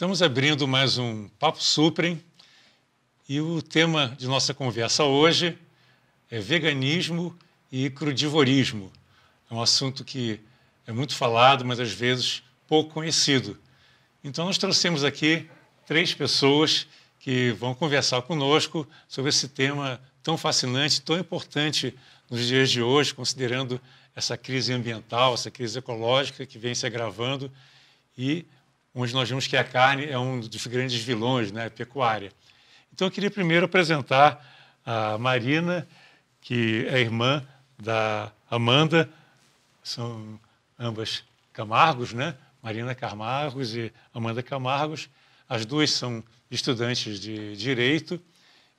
Estamos abrindo mais um Papo Suprem e o tema de nossa conversa hoje é veganismo e crudivorismo. É um assunto que é muito falado, mas às vezes pouco conhecido. Então nós trouxemos aqui 3 pessoas que vão conversar conosco sobre esse tema tão fascinante, tão importante nos dias de hoje, considerando essa crise ambiental, essa crise ecológica que vem se agravando e onde nós vemos que a carne é um dos grandes vilões, né, a pecuária. Então, eu queria primeiro apresentar a Marina, que é irmã da Amanda, são ambas Camargos, né? Marina Camargos e Amanda Camargos. As duas são estudantes de Direito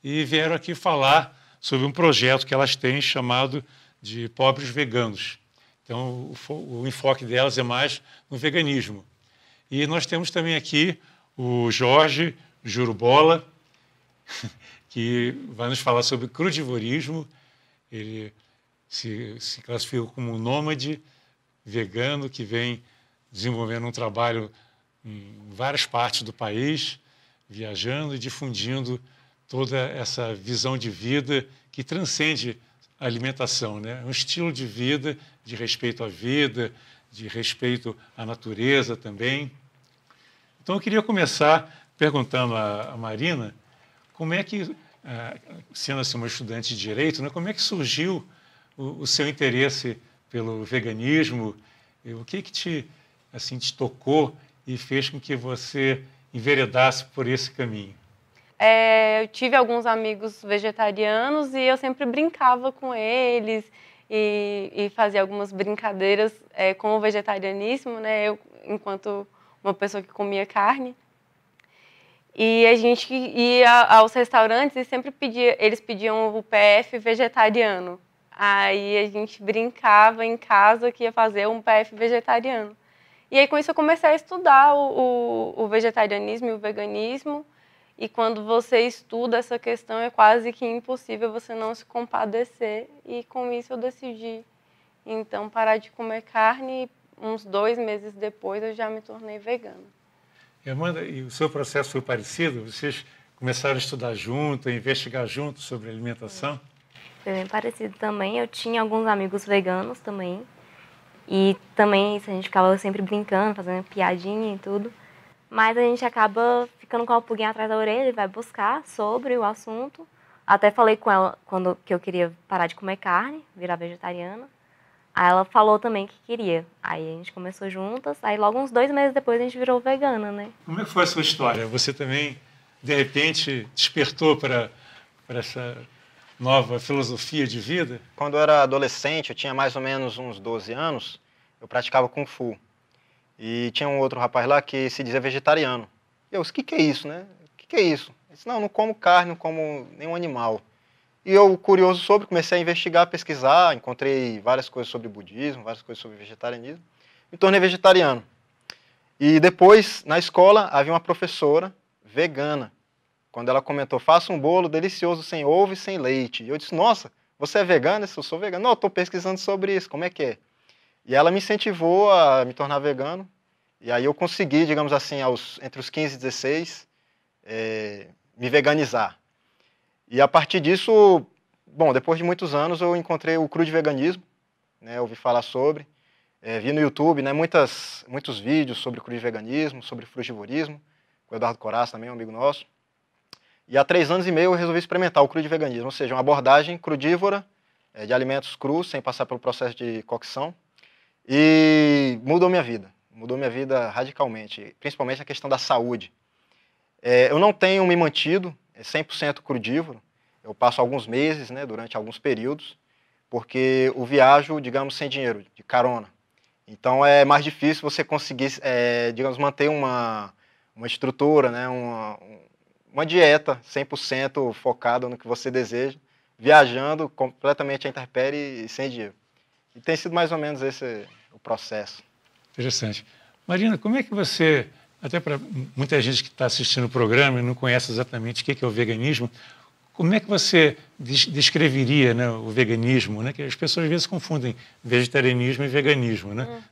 e vieram aqui falar sobre um projeto que elas têm chamado de Pobres Veganos. Então, o enfoque delas é mais no veganismo. E nós temos também aqui o Jorge Jurubola, que vai nos falar sobre crudivorismo. Ele se classifica como um nômade vegano que vem desenvolvendo um trabalho em várias partes do país, viajando e difundindo toda essa visão de vida que transcende a alimentação, né? Um estilo de vida, de respeito à vida, de respeito à natureza também. Então, eu queria começar perguntando à Marina como é que, sendo assim uma estudante de Direito, né, como é que surgiu o seu interesse pelo veganismo? E o que te tocou e fez com que você enveredasse por esse caminho? Eu tive alguns amigos vegetarianos e eu sempre brincava com eles e fazia algumas brincadeiras com o vegetarianismo, né? Eu, enquanto uma pessoa que comia carne. E a gente ia aos restaurantes e sempre eles pediam o PF vegetariano. Aí a gente brincava em casa que ia fazer um PF vegetariano. E aí com isso eu comecei a estudar o vegetarianismo e o veganismo. E quando você estuda essa questão é quase que impossível você não se compadecer. E com isso eu decidi, então, parar de comer carne. Uns 2 meses depois eu já me tornei vegana. Amanda, e o seu processo foi parecido? Vocês começaram a estudar junto, a investigar junto sobre alimentação? Foi bem parecido também. Eu tinha alguns amigos veganos também. E também a gente ficava sempre brincando, fazendo piadinha e tudo. Mas a gente acaba ficando com a pulguinha atrás da orelha e vai buscar sobre o assunto. Até falei com ela que eu queria parar de comer carne, virar vegetariana. Aí ela falou também que queria. Aí a gente começou juntas, aí logo uns 2 meses depois a gente virou vegana, né? Como é que foi a sua história? Você também, de repente, despertou para essa nova filosofia de vida? Quando eu era adolescente, eu tinha mais ou menos uns 12 anos, eu praticava Kung Fu. E tinha um outro rapaz lá que se dizia vegetariano. Eu disse, o que é isso, né? O que é isso? Ele disse, não como carne, não como nenhum animal. E eu, curioso sobre, comecei a investigar, pesquisar, encontrei várias coisas sobre budismo, várias coisas sobre vegetarianismo, me tornei vegetariano. E depois, na escola, havia uma professora vegana. Quando ela comentou, faça um bolo delicioso sem ovo e sem leite. E eu disse, nossa, você é vegana? Eu sou vegano. Não, eu estou pesquisando sobre isso, como é que é? E ela me incentivou a me tornar vegano. E aí eu consegui, digamos assim, entre os 15 e 16, me veganizar. E a partir disso, bom, depois de muitos anos eu encontrei o crudiveganismo, né, ouvi falar sobre, vi no YouTube, né, muitos vídeos sobre crudiveganismo, sobre frugivorismo, com o Eduardo Coraça também, um amigo nosso. E há 3 anos e meio eu resolvi experimentar o crudiveganismo, ou seja, uma abordagem crudívora de alimentos crus, sem passar pelo processo de cocção, e mudou minha vida radicalmente, principalmente a questão da saúde. Eu não tenho me mantido 100% crudívoro, eu passo alguns meses, né, durante alguns períodos, porque eu viajo, digamos, sem dinheiro, de carona. Então é mais difícil você conseguir, digamos, manter uma estrutura, né, uma dieta 100% focada no que você deseja, viajando completamente à intempérie e sem dinheiro. E tem sido mais ou menos esse o processo. Interessante. Marina, como é que você, até para muita gente que está assistindo o programa e não conhece exatamente o que é o veganismo, como é que você descreveria, né, o veganismo, né? Que as pessoas às vezes confundem vegetarianismo e veganismo, né?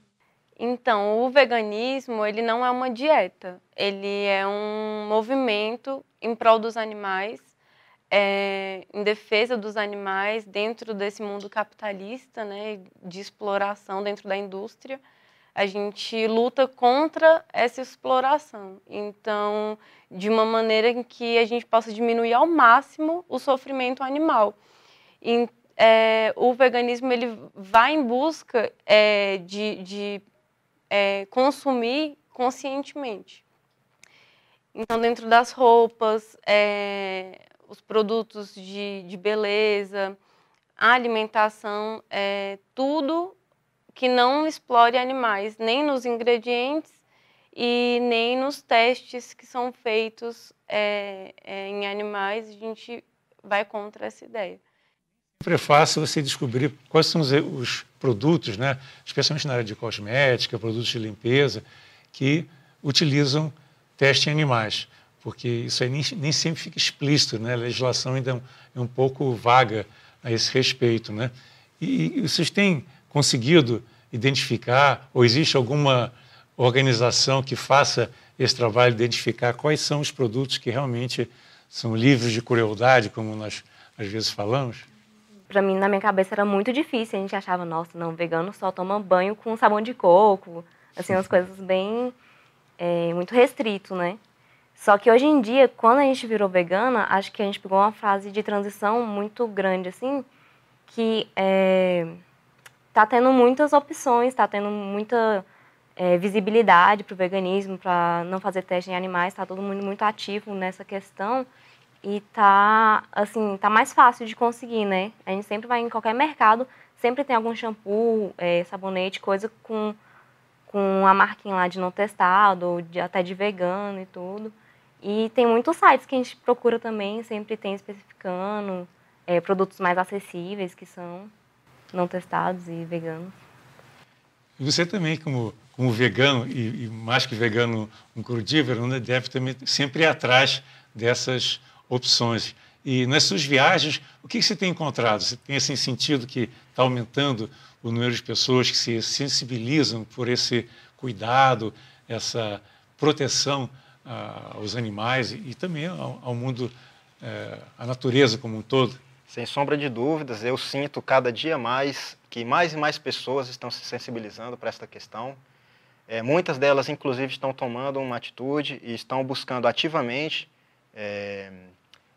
Então, o veganismo, ele não é uma dieta, ele é um movimento em prol dos animais, em defesa dos animais dentro desse mundo capitalista, né, de exploração dentro da indústria. A gente luta contra essa exploração. Então, de uma maneira em que a gente possa diminuir ao máximo o sofrimento animal. O veganismo ele vai em busca de consumir conscientemente. Então, dentro das roupas, os produtos de beleza, a alimentação, tudo que não explore animais, nem nos ingredientes e nem nos testes que são feitos em animais, a gente vai contra essa ideia. Sempre é fácil você descobrir quais são os produtos, né, especialmente na área de cosmética, produtos de limpeza, que utilizam teste em animais, porque isso aí nem sempre fica explícito, né? A legislação ainda é um pouco vaga a esse respeito, né? E vocês têm conseguido identificar, ou existe alguma organização que faça esse trabalho de identificar quais são os produtos que realmente são livres de crueldade, como nós às vezes falamos? Pra mim, na minha cabeça, era muito difícil. A gente achava, nossa, não, vegano só toma banho com sabão de coco. Assim, umas coisas bem... muito restrito, né? Só que hoje em dia, quando a gente virou vegana, acho que a gente pegou uma fase de transição muito grande, assim, que tá tendo muitas opções, tá tendo muita visibilidade pro veganismo, para não fazer teste em animais, tá todo mundo muito ativo nessa questão. E tá mais fácil de conseguir, né? A gente sempre vai em qualquer mercado, sempre tem algum shampoo, sabonete, coisa com a marquinha lá de não testado, ou até de vegano e tudo. E tem muitos sites que a gente procura também, sempre tem especificando produtos mais acessíveis, que são não testados e veganos. E você também, como vegano, e mais que vegano, um crudívoro, né, deve também sempre ir atrás dessas opções. E nas suas viagens, o que você tem encontrado? Você tem assim, sentido que está aumentando o número de pessoas que se sensibilizam por esse cuidado, essa proteção aos animais e também ao mundo, à natureza como um todo? Sem sombra de dúvidas, eu sinto cada dia mais que mais e mais pessoas estão se sensibilizando para esta questão. Muitas delas, inclusive, estão tomando uma atitude e estão buscando ativamente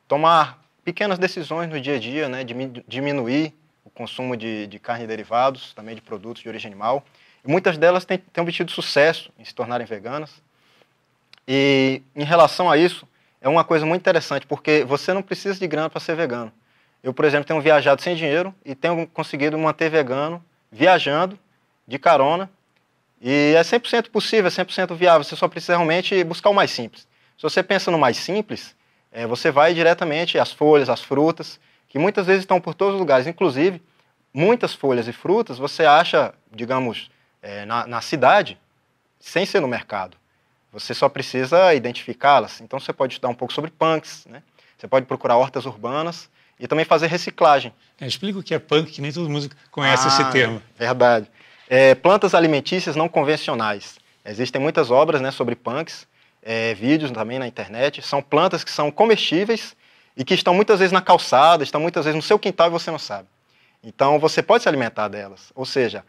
tomar pequenas decisões no dia a dia, né, diminuir o consumo de carne e derivados, também de produtos de origem animal. E muitas delas têm obtido sucesso em se tornarem veganas. E em relação a isso, é uma coisa muito interessante, porque você não precisa de grana para ser vegano. Eu, por exemplo, tenho viajado sem dinheiro e tenho conseguido manter vegano viajando de carona. E é 100% possível, é 100% viável. Você só precisa realmente buscar o mais simples. Se você pensa no mais simples, você vai diretamente às folhas, às frutas, que muitas vezes estão por todos os lugares. Inclusive, muitas folhas e frutas você acha, digamos, na cidade, sem ser no mercado. Você só precisa identificá-las. Então, você pode estudar um pouco sobre punks, né? Você pode procurar hortas urbanas e também fazer reciclagem. Explica o que é punk, que nem todo mundo conhece esse termo. Verdade. Plantas alimentícias não convencionais. Existem muitas obras, né, sobre punks, vídeos também na internet. São plantas que são comestíveis e que estão muitas vezes na calçada, estão muitas vezes no seu quintal e você não sabe. Então, você pode se alimentar delas. Ou seja,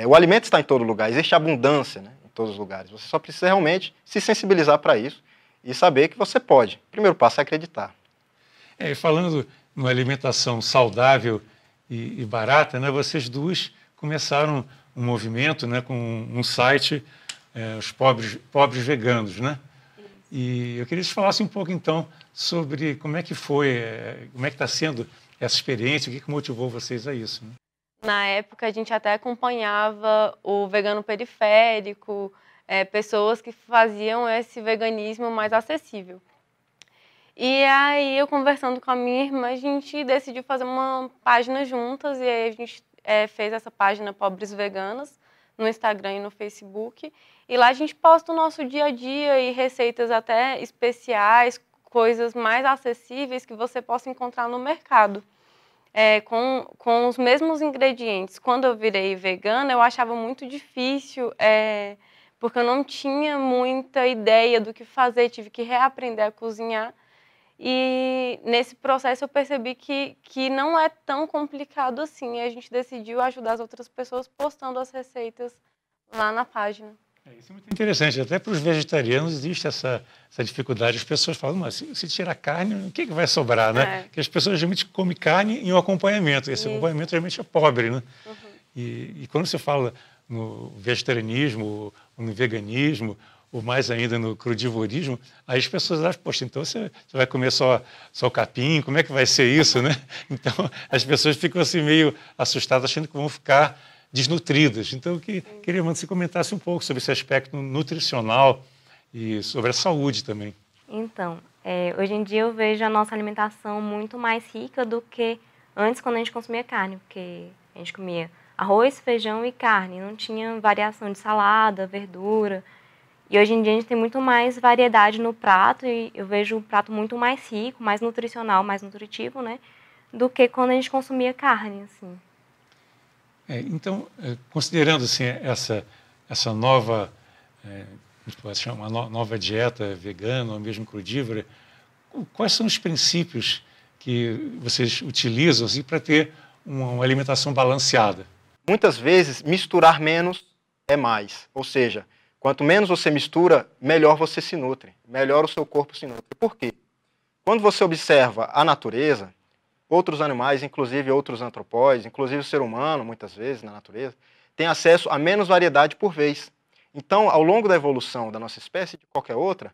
o alimento está em todo lugar, existe abundância, né, em todos os lugares. Você só precisa realmente se sensibilizar para isso e saber que você pode. O primeiro passo é acreditar. Falando numa alimentação saudável e barata, né, vocês duas começaram um movimento, né, com um site, os pobres veganos, né? E eu queria que você falasse um pouco, então, sobre como é que foi, como é que está sendo essa experiência, o que motivou vocês a isso, né? Na época, a gente até acompanhava o vegano periférico, pessoas que faziam esse veganismo mais acessível. E aí, eu conversando com a minha irmã, a gente decidiu fazer uma página juntas, e aí a gente fez essa página Pobres Veganas, no Instagram e no Facebook. E lá a gente posta o nosso dia a dia e receitas até especiais, coisas mais acessíveis que você possa encontrar no mercado. com os mesmos ingredientes. Quando eu virei vegana, eu achava muito difícil, porque eu não tinha muita ideia do que fazer, tive que reaprender a cozinhar. E nesse processo eu percebi que não é tão complicado assim. E a gente decidiu ajudar as outras pessoas postando as receitas lá na página. Isso é muito interessante. Até para os vegetarianos existe essa dificuldade. As pessoas falam, mas se tirar carne, o que vai sobrar, né? Porque as pessoas geralmente comem carne em um acompanhamento. Esse acompanhamento geralmente é pobre, né? Uhum. E quando você fala no vegetarianismo, ou no veganismo, ou mais ainda no crudivorismo, aí as pessoas acham, poxa, então você vai comer só capim, como é que vai ser isso, né? Então as pessoas ficam assim meio assustadas, achando que vão ficar desnutridas. Então, eu queria que você comentasse um pouco sobre esse aspecto nutricional e sobre a saúde também. Então, hoje em dia eu vejo a nossa alimentação muito mais rica do que antes, quando a gente consumia carne, porque a gente comia arroz, feijão e carne, não tinha variação de salada, verdura. E hoje em dia a gente tem muito mais variedade no prato e eu vejo o prato muito mais rico, mais nutricional, mais nutritivo, né, do que quando a gente consumia carne, assim. Então, considerando assim, essa nova, pode chamar uma nova dieta vegana ou mesmo crudívora, quais são os princípios que vocês utilizam assim, para ter uma alimentação balanceada? Muitas vezes, misturar menos é mais. Ou seja, quanto menos você mistura, melhor você se nutre, melhor o seu corpo se nutre. Por quê? Quando você observa a natureza, outros animais, inclusive outros antropóides, inclusive o ser humano, muitas vezes, na natureza, tem acesso a menos variedade por vez. Então, ao longo da evolução da nossa espécie e de qualquer outra,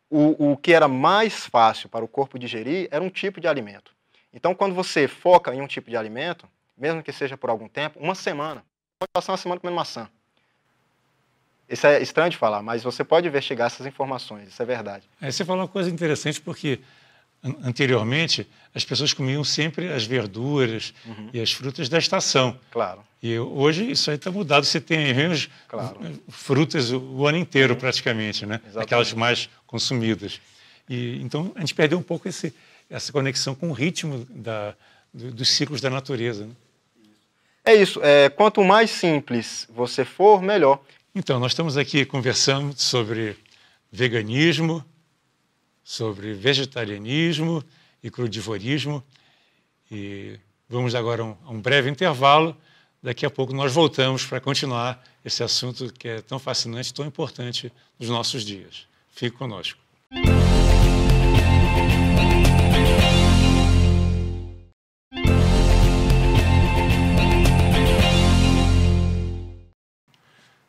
o que era mais fácil para o corpo digerir era um tipo de alimento. Então, quando você foca em um tipo de alimento, mesmo que seja por algum tempo, uma semana, pode passar uma semana comendo maçã. Isso é estranho de falar, mas você pode investigar essas informações, isso é verdade. Você falou uma coisa interessante, porque anteriormente as pessoas comiam sempre as verduras e as frutas da estação. Claro. E hoje isso aí está mudado, você tem menos frutas o ano inteiro praticamente, né? Exatamente. Aquelas mais consumidas. E então a gente perdeu um pouco essa conexão com o ritmo dos ciclos da natureza, né? É isso, quanto mais simples você for, melhor. Então, nós estamos aqui conversando sobre veganismo, sobre vegetarianismo e crudivorismo. E vamos agora a um breve intervalo. Daqui a pouco nós voltamos para continuar esse assunto que é tão fascinante, tão importante nos nossos dias. Fique conosco.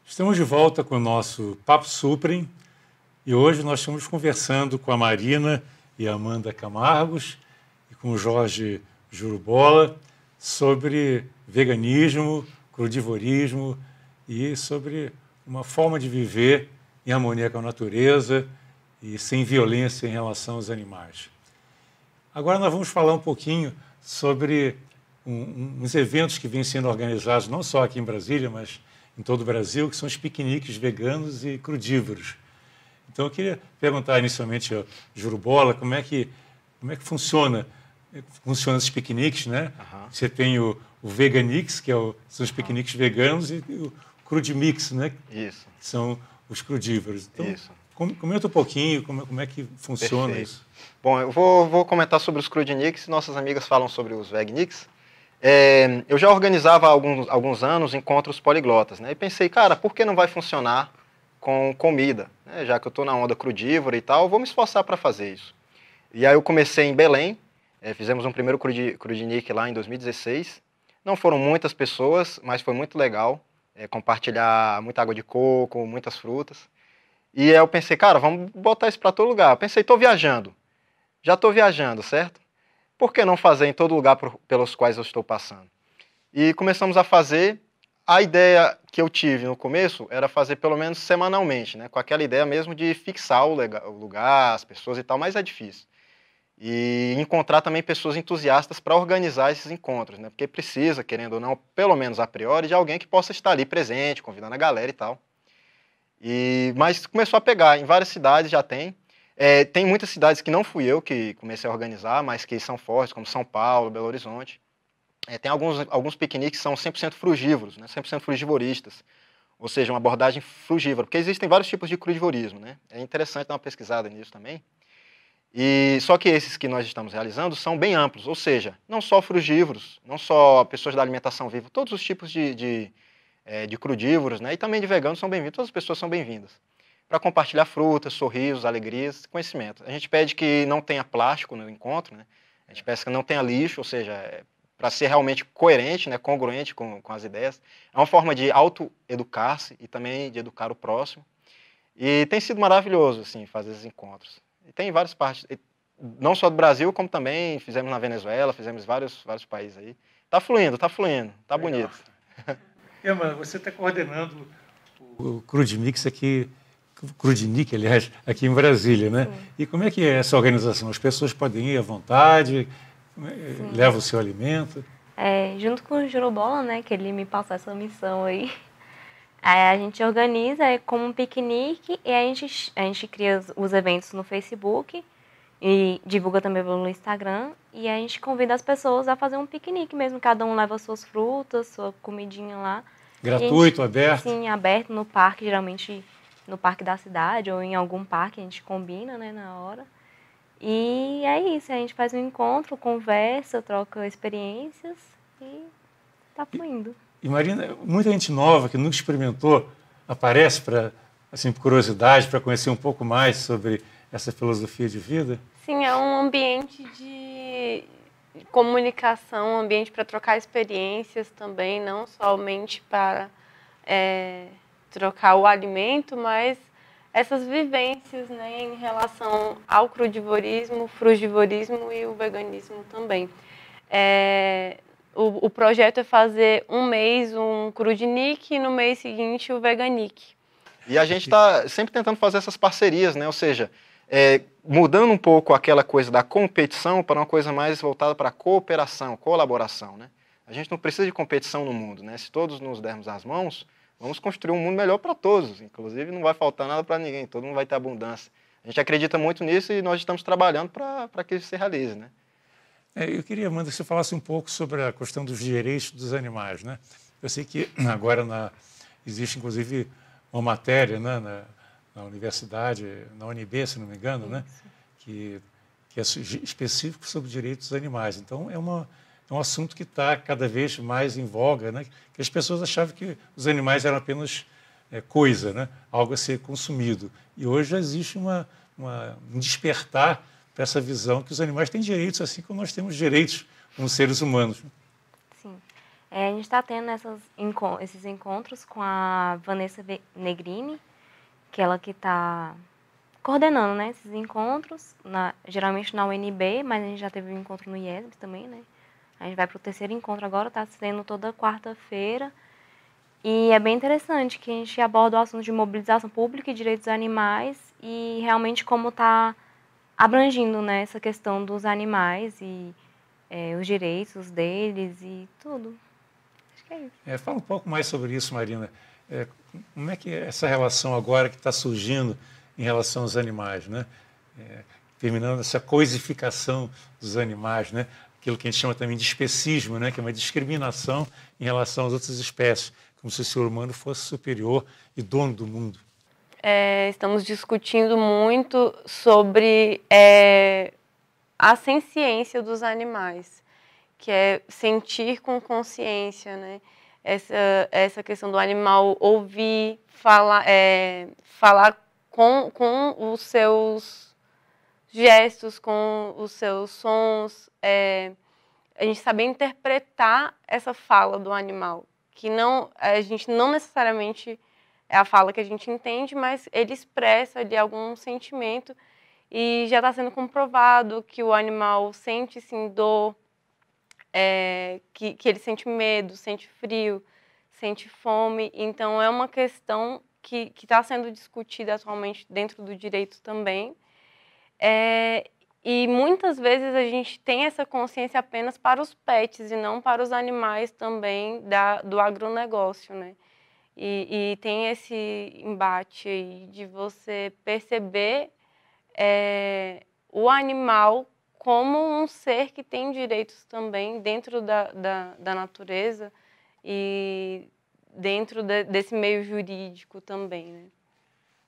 Estamos de volta com o nosso Papo Suprem e hoje nós estamos conversando com a Marina e a Amanda Camargos e com o Jorge Jurubola sobre veganismo, crudivorismo e sobre uma forma de viver em harmonia com a natureza e sem violência em relação aos animais. Agora nós vamos falar um pouquinho sobre uns eventos que vêm sendo organizados não só aqui em Brasília, mas em todo o Brasil, que são os piqueniques veganos e crudívoros. Então, eu queria perguntar inicialmente ao Jurubola como é que funciona esses piqueniques, né? Você tem o Veganix, que são os piqueniques veganos, e o Crudimix, né? Isso. Que são os crudívoros. Então, isso. Comenta um pouquinho como é que funciona Perfeito. isso. Bom, eu vou comentar sobre os Crudinix, nossas amigas falam sobre os Vegnix. Eu já organizava há alguns anos encontros poliglotas, né? E pensei, cara, por que não vai funcionar com comida? Né? Já que eu estou na onda crudívora e tal, vou me esforçar para fazer isso. E aí eu comecei em Belém, fizemos um primeiro crudinique lá em 2016. Não foram muitas pessoas, mas foi muito legal compartilhar muita água de coco, muitas frutas. E aí eu pensei, cara, vamos botar isso para todo lugar. Eu pensei, estou viajando. Já estou viajando, certo? Por que não fazer em todo lugar pelos quais eu estou passando? E começamos a fazer. A ideia que eu tive no começo era fazer pelo menos semanalmente, né? Com aquela ideia mesmo de fixar o lugar, as pessoas e tal, mas é difícil. E encontrar também pessoas entusiastas para organizar esses encontros, né? Porque precisa, querendo ou não, pelo menos a priori, de alguém que possa estar ali presente, convidando a galera e tal. Mas começou a pegar, em várias cidades já tem. Tem muitas cidades que não fui eu que comecei a organizar, mas que são fortes, como São Paulo, Belo Horizonte. Tem alguns piqueniques que são 100% frugívoros, né? 100% frugivoristas, ou seja, uma abordagem frugívora, porque existem vários tipos de crudivorismo, né? É interessante dar uma pesquisada nisso também. Só que esses que nós estamos realizando são bem amplos, ou seja, não só frugívoros, não só pessoas da alimentação viva, todos os tipos de crudívoros, né? E também de veganos são bem-vindos, todas as pessoas são bem-vindas. Para compartilhar frutas, sorrisos, alegrias, conhecimento. A gente pede que não tenha plástico no encontro, né? A gente pede que não tenha lixo, ou seja, para ser realmente coerente, né, congruente com as ideias. É uma forma de auto-educar-se e também de educar o próximo. E tem sido maravilhoso, assim, fazer esses encontros. E tem várias partes, não só do Brasil, como também fizemos na Venezuela, fizemos vários países aí. Tá fluindo, tá bonito. Emma, você está coordenando o Crudimix aqui, Crudinic, aliás, aqui em Brasília, né? Sim. E como é que é essa organização? As pessoas podem ir à vontade, levam o seu alimento? Junto com o Jurubola, né, que ele me passou essa missão aí, a gente organiza como um piquenique e a gente cria os eventos no Facebook e divulga também pelo Instagram e a gente convida as pessoas a fazer um piquenique mesmo, cada um leva suas frutas, sua comidinha lá. Gratuito, aberto? Sim, aberto no parque, geralmente no parque da cidade ou em algum parque, a gente combina, né, na hora. E é isso, a gente faz um encontro, conversa, troca experiências e tá fluindo. E Marina, muita gente nova que nunca experimentou aparece para, assim, por curiosidade, para conhecer um pouco mais sobre essa filosofia de vida? Sim, é um ambiente de comunicação, um ambiente para trocar experiências também, não somente para trocar o alimento, mas essas vivências, né, em relação ao crudivorismo, frugivorismo e o veganismo também. O projeto é fazer um mês um crudinique e no mês seguinte o veganique. E a gente está sempre tentando fazer essas parcerias, né? Ou seja, mudando um pouco aquela coisa da competição para uma coisa mais voltada para a cooperação, colaboração, né? A gente não precisa de competição no mundo, né? Se todos nos dermos as mãos, vamos construir um mundo melhor para todos. Inclusive, não vai faltar nada para ninguém, todo mundo vai ter abundância. A gente acredita muito nisso e nós estamos trabalhando para que isso se realize, né? Eu queria, Amanda, que você falasse um pouco sobre a questão dos direitos dos animais, né? Eu sei que agora existe, inclusive, uma matéria, né, na universidade, na UNB, se não me engano, né, que é específico sobre direitos dos animais. Então, é um assunto que está cada vez mais em voga, né, que as pessoas achavam que os animais eram apenas coisa, né, algo a ser consumido. E hoje já existe um despertar para essa visão que os animais têm direitos, assim como nós temos direitos como seres humanos. Sim. A gente está tendo esses encontros com a Vanessa Negrini, que ela que está coordenando, né, esses encontros, geralmente na UNB, mas a gente já teve um encontro no IESB também, né? A gente vai para o terceiro encontro agora, está sendo toda quarta-feira. E é bem interessante que a gente aborda o assunto de mobilização pública e direitos dos animais e realmente como está abrangindo, né, essa questão dos animais e os direitos deles e tudo. Acho que é isso. Fala um pouco mais sobre isso, Marina. Como é que é essa relação agora que está surgindo em relação aos animais, né? Terminando essa coisificação dos animais, né? Aquilo que a gente chama também de especismo, né? Que é uma discriminação em relação às outras espécies, como se o ser humano fosse superior e dono do mundo. Estamos discutindo muito sobre a senciência dos animais, que é sentir com consciência, né? Essa questão do animal ouvir, falar com os seus gestos, com os seus sons, a gente saber interpretar essa fala do animal, que a gente não necessariamente é a fala que a gente entende, mas ele expressa ali algum sentimento e já está sendo comprovado que o animal sente sim dor, que ele sente medo, sente frio, sente fome. Então é uma questão que está sendo discutida atualmente dentro do direito também. E muitas vezes a gente tem essa consciência apenas para os pets e não para os animais também do agronegócio, né? E tem esse embate aí de você perceber o animal como um ser que tem direitos também dentro da natureza e dentro desse meio jurídico também, né?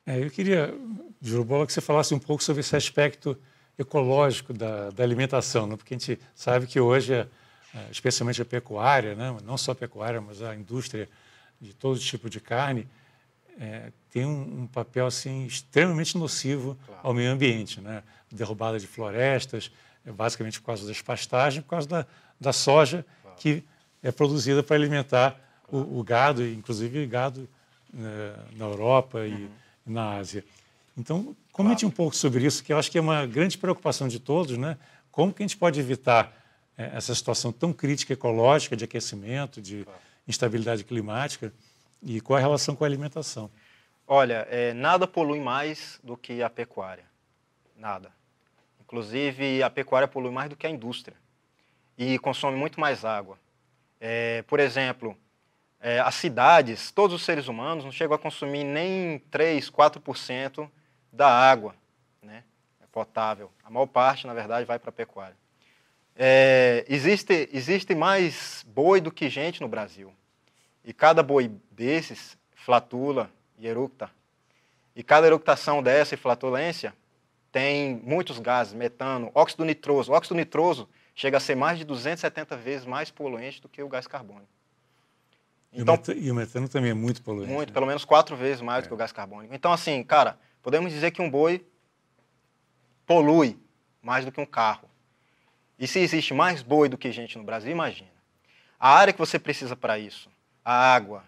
Eu queria, Jurubola, que você falasse um pouco sobre esse aspecto ecológico da alimentação, né? Porque a gente sabe que hoje, especialmente a pecuária, né? Não só a pecuária, mas a indústria de todo tipo de carne, tem um papel assim, extremamente nocivo ao meio ambiente, né? Derrubada de florestas, basicamente por causa das pastagens, por causa da soja que é produzida para alimentar o gado, inclusive gado na Europa e na Ásia. Então, comente um pouco sobre isso, que eu acho que é uma grande preocupação de todos, né? Como que a gente pode evitar essa situação tão crítica ecológica, de aquecimento, de instabilidade climática, e qual a relação com a alimentação? Olha, nada polui mais do que a pecuária. Nada. Inclusive, a pecuária polui mais do que a indústria. E consome muito mais água. Por exemplo, as cidades, todos os seres humanos não chegam a consumir nem 3, 4% da água, né, potável. A maior parte, na verdade, vai para a pecuária. Existe mais boi do que gente no Brasil. E cada boi desses flatula e eructa. E cada eructação dessa e flatulência tem muitos gases, metano, óxido nitroso. O óxido nitroso chega a ser mais de 270 vezes mais poluente do que o gás carbônico. Então, e o metano também é muito poluente. Muito, né? pelo menos 4 vezes mais do que o gás carbônico. Então, assim, cara, podemos dizer que um boi polui mais do que um carro. E se existe mais boi do que gente no Brasil, imagina. A área que você precisa para isso, a água,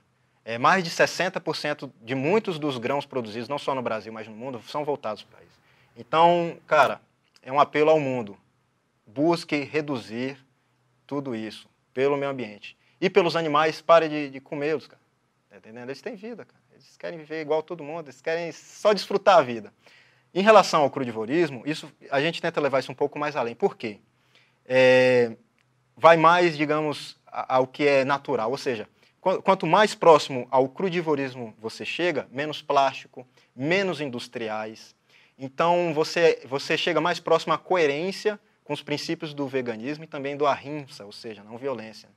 mais de 60% de muitos dos grãos produzidos, não só no Brasil, mas no mundo, são voltados para isso. Então, cara, é um apelo ao mundo. Busque reduzir tudo isso pelo meio ambiente. E pelos animais, pare de comê-los, cara. Tá entendendo? Eles têm vida, cara. Eles querem viver igual todo mundo, eles querem só desfrutar a vida. Em relação ao crudivorismo, isso, a gente tenta levar isso um pouco mais além. Por quê? Vai mais, digamos, ao que é natural. Ou seja, quanto mais próximo ao crudivorismo você chega, menos plástico, menos industriais. Então, você chega mais próximo à coerência com os princípios do veganismo e também do ahimsa, ou seja, não violência.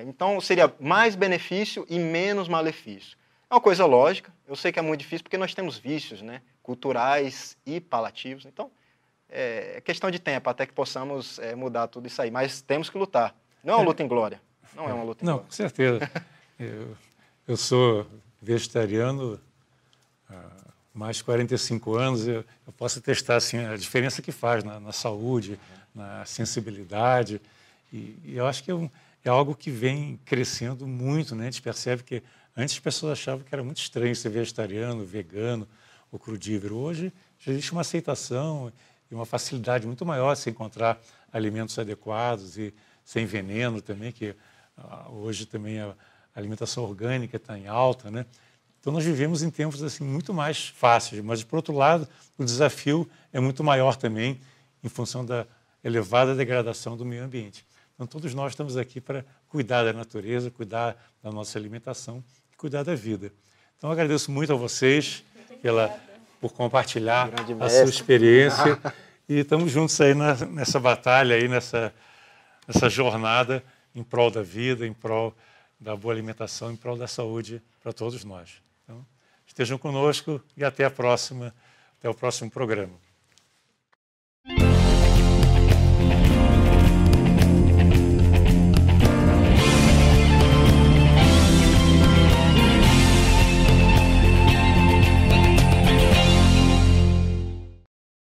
Então, seria mais benefício e menos malefício. É uma coisa lógica, eu sei que é muito difícil porque nós temos vícios, né, culturais e palativos. Então, é questão de tempo até que possamos mudar tudo isso aí. Mas temos que lutar. Não é uma luta em glória. Não é uma luta em glória. Não, com certeza. Eu sou vegetariano há mais de 45 anos. Eu posso atestar assim, a diferença que faz na saúde, na sensibilidade. E eu acho que é algo que vem crescendo muito, né? A gente percebe que antes as pessoas achavam que era muito estranho ser vegetariano, vegano ou crudívoro. Hoje já existe uma aceitação e uma facilidade muito maior de se encontrar alimentos adequados e sem veneno também, que hoje também a alimentação orgânica está em alta, né? Então nós vivemos em tempos assim muito mais fáceis, mas por outro lado o desafio é muito maior também em função da elevada degradação do meio ambiente. Então, todos nós estamos aqui para cuidar da natureza, cuidar da nossa alimentação e cuidar da vida. Então, eu agradeço muito a vocês por compartilhar a sua experiência e estamos juntos aí nessa batalha, aí, nessa jornada em prol da vida, em prol da boa alimentação, em prol da saúde para todos nós. Então, estejam conosco e até o próximo programa.